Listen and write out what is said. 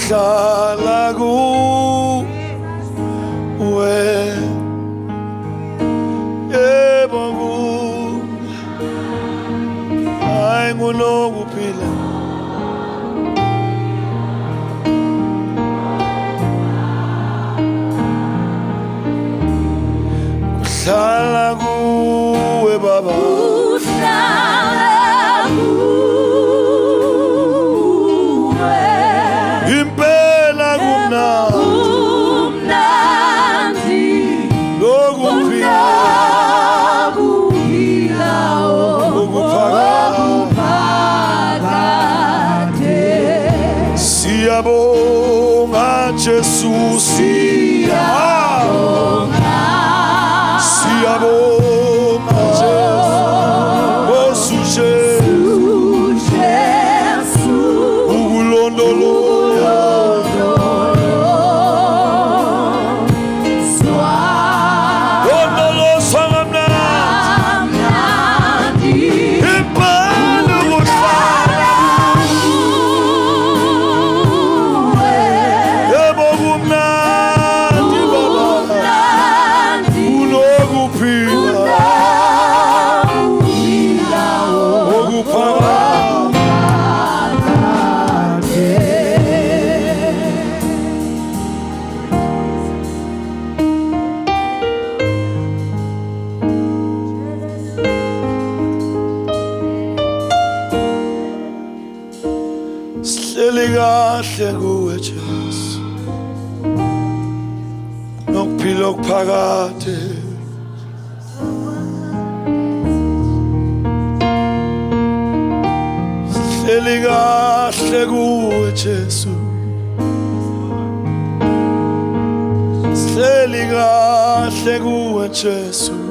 kuhlala kuwe yebo hayi ngunokuphila kuhlala kuwe baba impela kumnandi lokuphila okuphakade siyabonga Jesu siyabonga Jesu Jesu ukulondoloza sihleli kahle kuwe Jesu nokuphila okuphakade sihleli kahle kuwe Jesu sihleli kahle kuwe Jesu